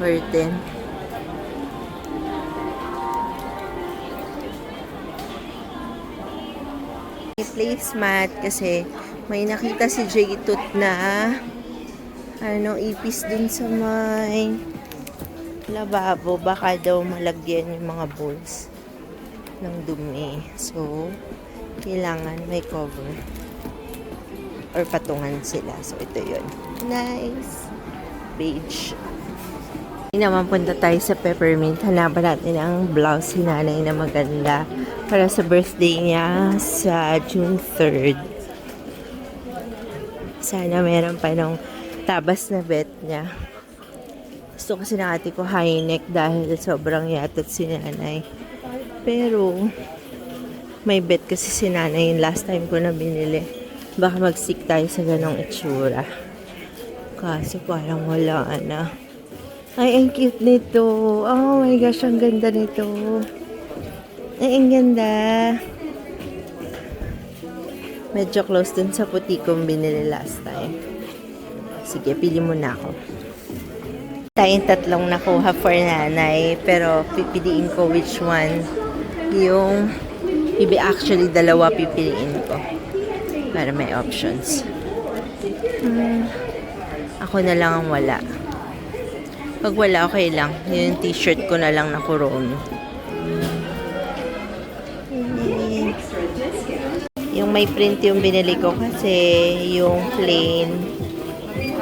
curtain. May placemat kasi may nakita si J-Tooth na ipis dun sa may lababo. Baka daw malagyan yung mga bowls ng dumi. So, kailangan may cover or patungan sila. So, ito yun. Nice. Beige. Hindi naman punta tayo sa Peppermint. Hanapan natin ang blouse si nanay na maganda para sa birthday niya sa June 3rd. Sana meron pa nung tabas na bet niya. Gusto kasi ng ate ko high neck dahil sobrang yatot si nanay. Pero may bet kasi si nanay yung last time ko na binili. Baka mag-stick tayo sa ganong itsura. Kaso parang wala na. Ay, ang cute nito. Oh my gosh, ang ganda nito. Ay, ang ganda. Medyo close dun sa puti kong binili last time. Sige, pili muna ako. Tayong tatlong nakuha for nanay. Pero pipiliin ko which one yung actually dalawa pipiliin ko. Para may options. Ako na lang ang wala. Pag wala, okay lang. Yung t-shirt ko na lang na Kuromi. Yung may print yung binili ko kasi yung plain.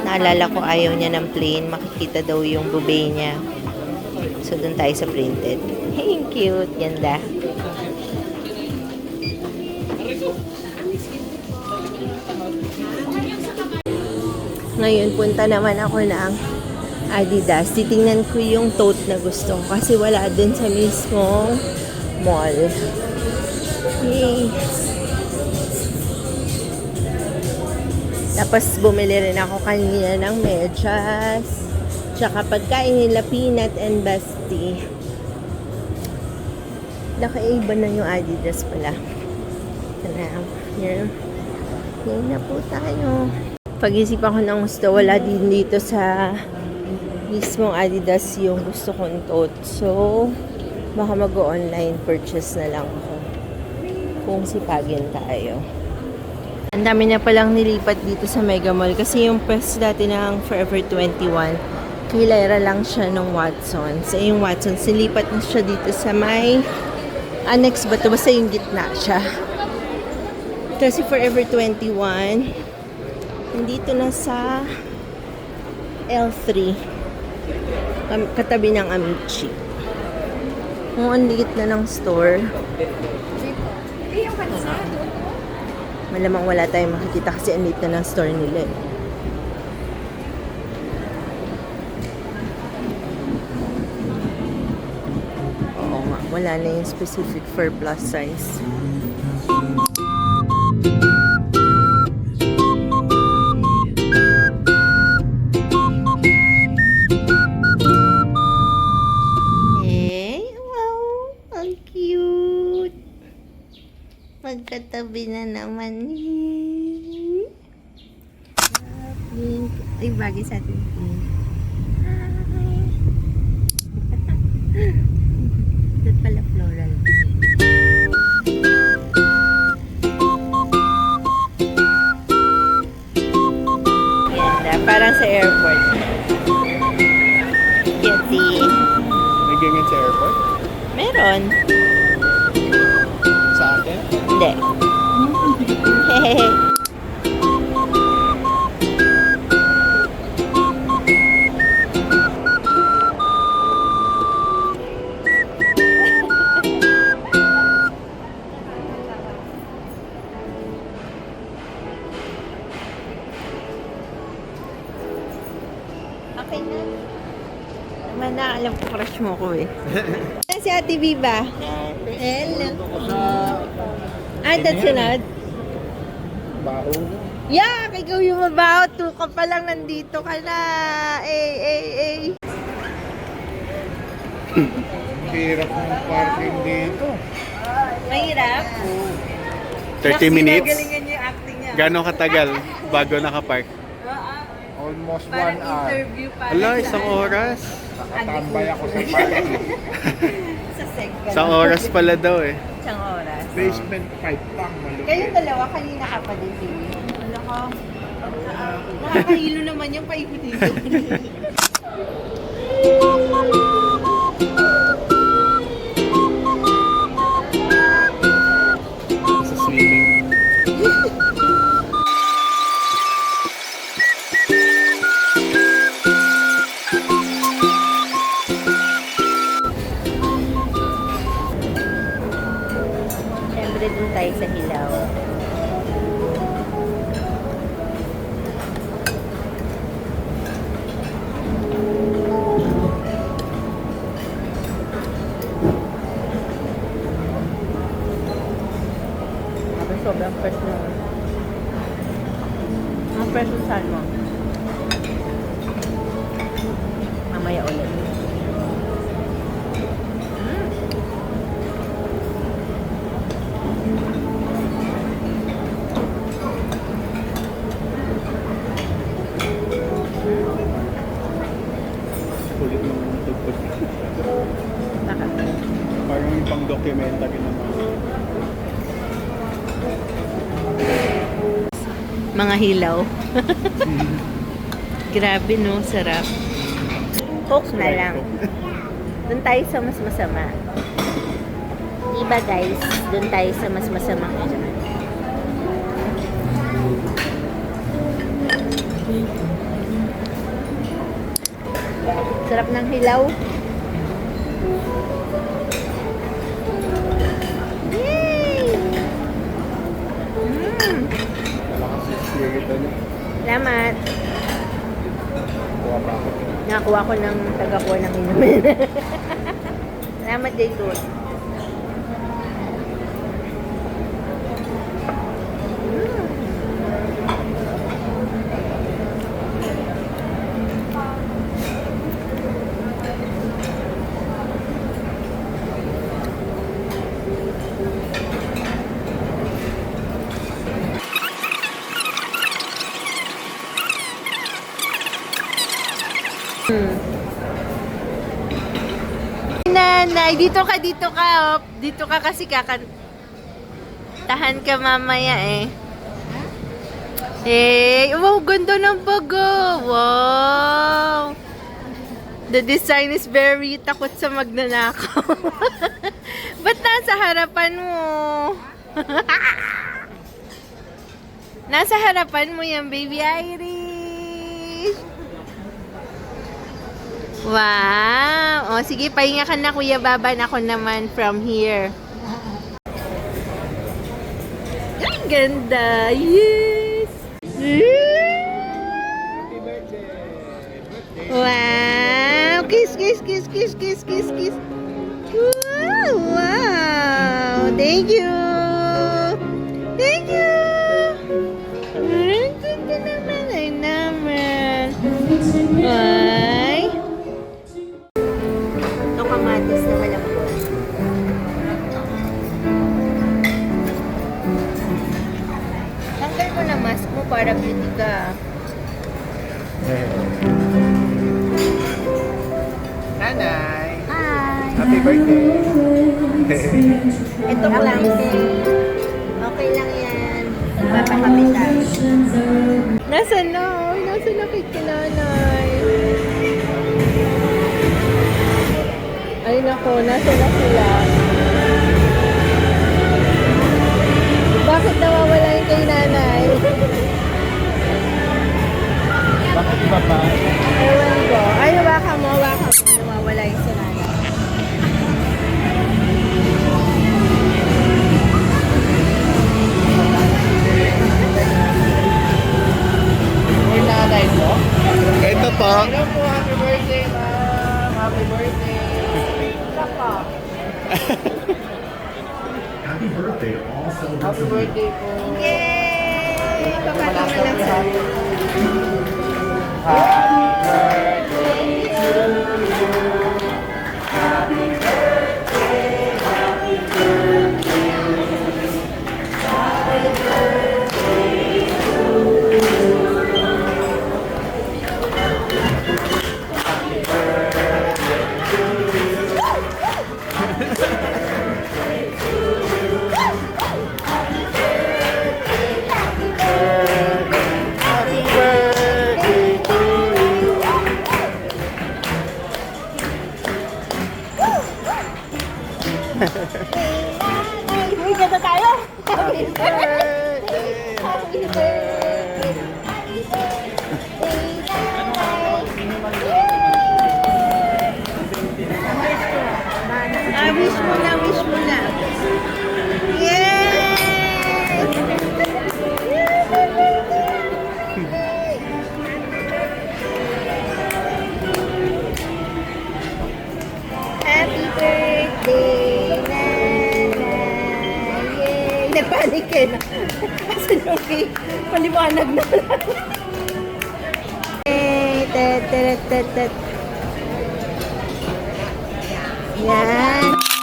Naalala ko ayaw niya ng plain. Makikita daw yung bube niya. So, dun tayo sa printed. Hey, cute. Ganda. Ngayon, punta naman ako ng Adidas. Titingnan ko yung tote na gusto ko kasi wala din sa mismong mall. Yay! Tapos bumili rin ako kanina ng medyas. Tsaka pagkain nila peanut and basti. Nakaiba na yung Adidas pala. Yan na po tayo. Pag-isip ako ng gusto, wala din dito sa mismong Adidas yung gusto kong tote. So, baka mag-online purchase na lang ako. Kung sipagin tayo. Ang dami na palang nilipat dito sa Mega Mall. Kasi yung press dati ng Forever 21, kilera lang siya ng Watsons. Eh, yung Watsons, nilipat na siya dito sa may annex ba ito? Basta yung gitna siya. Kasi Forever 21, nandito na sa L3. Katabi ng Amici. Ang liit na ng store. Malamang wala tayong makikita kasi ang liit na ng store nila. Oo nga, wala na yung specific for plus size. Magkatabi na naman. Ay, bagay sa atin. Ito pala floral. Ganda. Parang sa airport. Cutie. May ganyan sa airport? Meron. Sa atin? Hindi. Hehehe. Okay na. Naman na, alam ko crush mo ko eh. Si Ate Viva. Hello. That's sunod. Baho. Yeah, ikaw yung mabaho. 2 ka pa lang nandito ka na. Hirap ng parking dito. Mahirap? 30 minutes? Galingan niya yung acting niya. Gano'ng katagal bago nakapark? Oo. Almost 1 Parang hour. interview pa. Ala, isang oras. Nakatambay ako sa parking. Sa second. Sa oras pala daw eh. Isang oras. Basement 5 lang, malupit. Kayong dalawa, kanina ka pa din, Pili. Ano ka? Nakakahilo naman yung paikot dito. Sa swimming. Siyempre dun tayo sa hilaw. Sobrang fresh na. Ang fresh yung salmon. Mamaya ulit. Kulit ng tugtog. Bakit? Parang yung pang documentary naman. Mga hilaw. Grabe no, sarap. Coke na lang. Doon tayo sa mas masama. Diba guys? Doon tayo sa mas masamang ano. Sarap ng hilaw. Yay! Malakas yung spirit ano. Salamat. Kuha pa ako. Nakakuha ko ng taga-kuha ng inumin. Salamat, Jacob. Nanay, dito ka, dito ka. Oh. Dito ka kasi tahan ka mamaya eh. Eh, wow, ganda ng bago. Wow. The design is very takot sa magnanakaw. Ba't nasa harapan mo? Nasa harapan mo yan, baby Irish. Wow! O, sige, pahinga ka na, Kuya Baban. Ako naman from here. Ay, ganda! Yes! Happy birthday! Wow! Kiss, kiss, kiss, kiss, kiss, kiss, kiss. Wow! Wow! Thank you! Thank you! Ang ganda naman, ay naman. Ay! Ito kamatis na malambot. Tanggal mo na mask mo para beauty ka. Nanay! Hi! Happy birthday! Ito ko lang. Okay lang yan. Papakapitan. Nasaan na? Nasaan na kay nanay? Ay nako, nasaan na sila? Bakit nawawala yung kay nanay? Bakit iba pa? Ewan ko. Ay, waka mo. Nawawala yung si nanay. Yung nanay mo? Ito po. Hello po, happy birthday, ma'am. Happy birthday. Happy birthday to all Happy celebrating. birthday po. Yay! Papatama lang sa Happy birthday to you. Happy birthday, happy birthday. Happy birthday to you. Happy birthday. Happy birthday! Happy birthday! Happy birthday! Wish mo na, wish mo na. Yay! Happy birthday, Nanay! Yay! Nagpanik eh. Asan yung cake? Paliwanag na lang. Yay! Tet, tet, tet, tet. Yan.